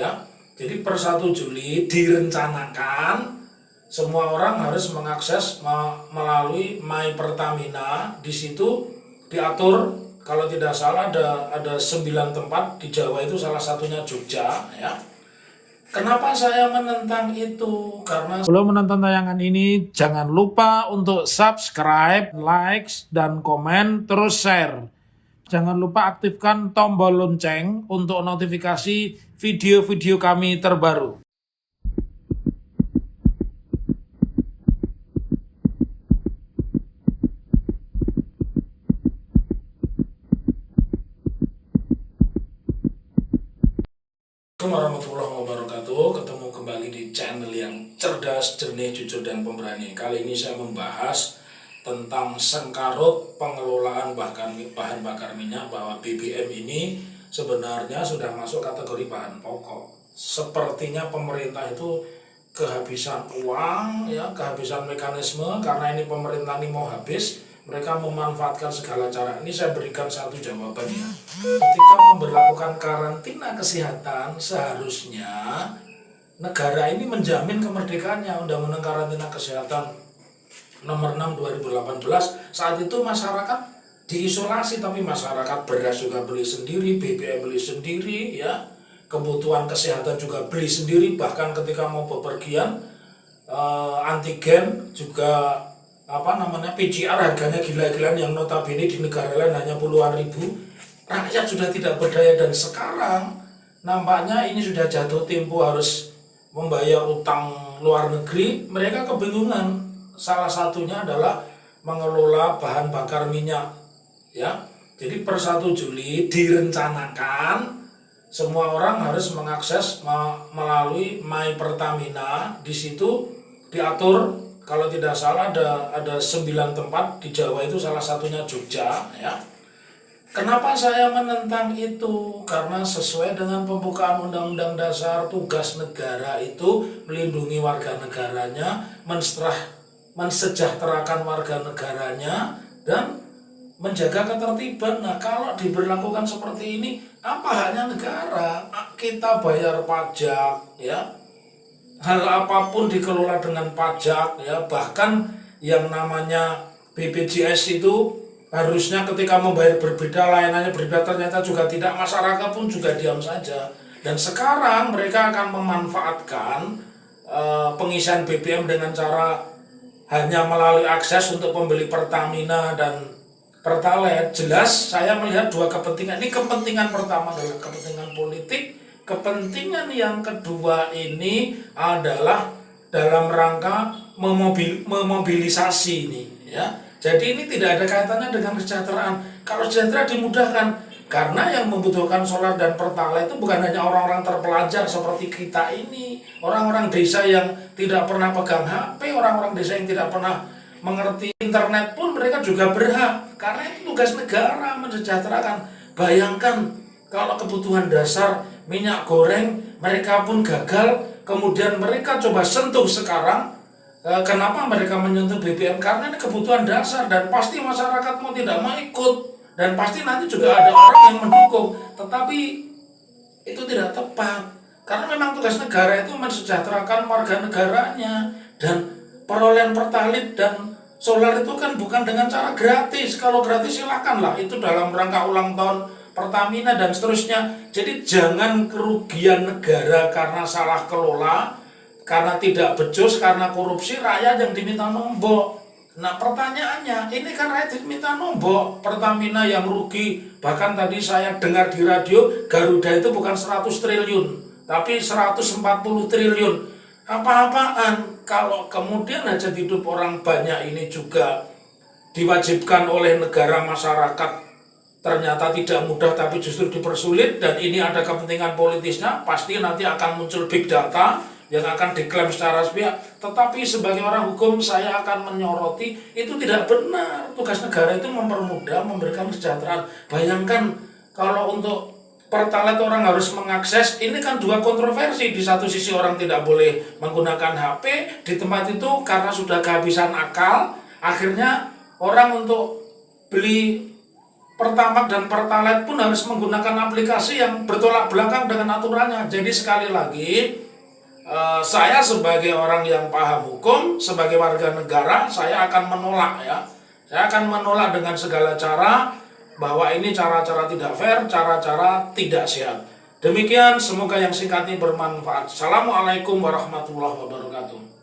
Ya, jadi per 1 Juli direncanakan semua orang harus mengakses melalui My Pertamina. Di situ diatur, kalau tidak salah ada 9 tempat di Jawa, itu salah satunya Jogja ya. Kenapa saya menentang itu? Karena sebelum menonton tayangan ini, jangan lupa untuk subscribe, like, dan komen, terus share. Jangan lupa aktifkan tombol lonceng untuk notifikasi video-video kami terbaru. Assalamualaikum warahmatullahi wabarakatuh. Ketemu kembali di channel yang cerdas, jernih, jujur, dan pemberani. Kali ini saya membahas tentang sengkarut pengelolaan bahan bakar minyak, bahwa BBM ini sebenarnya sudah masuk kategori bahan pokok. Sepertinya pemerintah itu kehabisan uang, ya, kehabisan mekanisme, karena ini pemerintah ini mau habis. Mereka memanfaatkan segala cara. Ini saya berikan satu jawabannya. Ketika memberlakukan karantina kesehatan, seharusnya negara ini menjamin kemerdekaannya. Undang-Undang Karantina Kesehatan Nomor 6 2018, saat itu masyarakat diisolasi, tapi masyarakat beras juga beli sendiri, BBM beli sendiri, ya, kebutuhan kesehatan juga beli sendiri. Bahkan ketika mau bepergian, antigen juga PCR harganya gila-gilaan, yang notabene di negara lain hanya puluhan ribu. Rakyat sudah tidak berdaya, dan sekarang nampaknya ini sudah jatuh tempo harus membayar utang luar negeri. Mereka kebingungan. Salah satunya adalah mengelola bahan bakar minyak, ya. Jadi per 1 Juli direncanakan semua orang harus mengakses melalui My Pertamina. Di situ diatur, kalau tidak salah ada 9 tempat di Jawa, itu salah satunya Jogja ya. Kenapa saya menentang itu? Karena sesuai dengan pembukaan Undang-Undang Dasar, tugas negara itu melindungi warga negaranya, mensejahterakan warga negaranya, dan menjaga ketertiban. Nah, kalau diberlakukan seperti ini, apa haknya negara? Kita bayar pajak, ya. Hal apapun dikelola dengan pajak, ya. Bahkan yang namanya BPJS itu harusnya ketika membayar berbeda, layanannya berbeda, ternyata juga tidak. Masyarakat pun juga diam saja. Dan sekarang mereka akan memanfaatkan pengisian BBM dengan cara hanya melalui akses untuk pembeli Pertamina dan Pertalite. Jelas saya melihat dua kepentingan. Ini kepentingan pertama adalah kepentingan politik. Kepentingan yang kedua ini adalah dalam rangka memobilisasi ini, ya. Jadi ini tidak ada kaitannya dengan kesejahteraan. Kalau sejahtera dimudahkan, karena yang membutuhkan solar dan Pertalite itu bukan hanya orang-orang terpelajar seperti kita ini, orang-orang desa yang tidak pernah pegang HP, orang-orang desa yang tidak pernah mengerti internet pun mereka juga berhak, karena itu tugas negara mensejahterakan. Bayangkan kalau kebutuhan dasar minyak goreng mereka pun gagal, kemudian mereka coba sentuh sekarang. Kenapa mereka menyentuh BBM? Karena ini kebutuhan dasar, dan pasti masyarakat mau tidak mau ikut, dan pasti nanti juga ada orang yang mendukung. Tetapi itu tidak tepat, karena memang tugas negara itu mensejahterakan warga negaranya. Dan perolehan Pertalite dan solar itu kan bukan dengan cara gratis. Kalau gratis silakanlah, itu dalam rangka ulang tahun Pertamina dan seterusnya. Jadi jangan kerugian negara karena salah kelola, karena tidak becus, karena korupsi, rakyat yang diminta nombok. Nah, pertanyaannya, ini kan rakyat diminta nombok, Pertamina yang rugi. Bahkan tadi saya dengar di radio, Garuda itu bukan 100 triliun, tapi 140 triliun. Apa-apaan kalau kemudian hajat hidup orang banyak ini juga diwajibkan oleh negara, masyarakat ternyata tidak mudah tapi justru dipersulit, dan ini ada kepentingan politisnya. Pasti nanti akan muncul big data yang akan diklaim secara sepihak. Tetapi sebagai orang hukum saya akan menyoroti, itu tidak benar. Tugas negara itu mempermudah, memberikan kesejahteraan. Bayangkan kalau untuk Pertalite orang harus mengakses, ini kan dua kontroversi. Di satu sisi orang tidak boleh menggunakan HP, di tempat itu karena sudah kehabisan akal, akhirnya orang untuk beli Pertamax dan Pertalite pun harus menggunakan aplikasi yang bertolak belakang dengan aturannya. Jadi sekali lagi, saya sebagai orang yang paham hukum, sebagai warga negara, saya akan menolak ya. Saya akan menolak dengan segala cara bahwa ini cara-cara tidak fair, cara-cara tidak sehat. Demikian, semoga yang singkat ini bermanfaat. Assalamualaikum warahmatullahi wabarakatuh.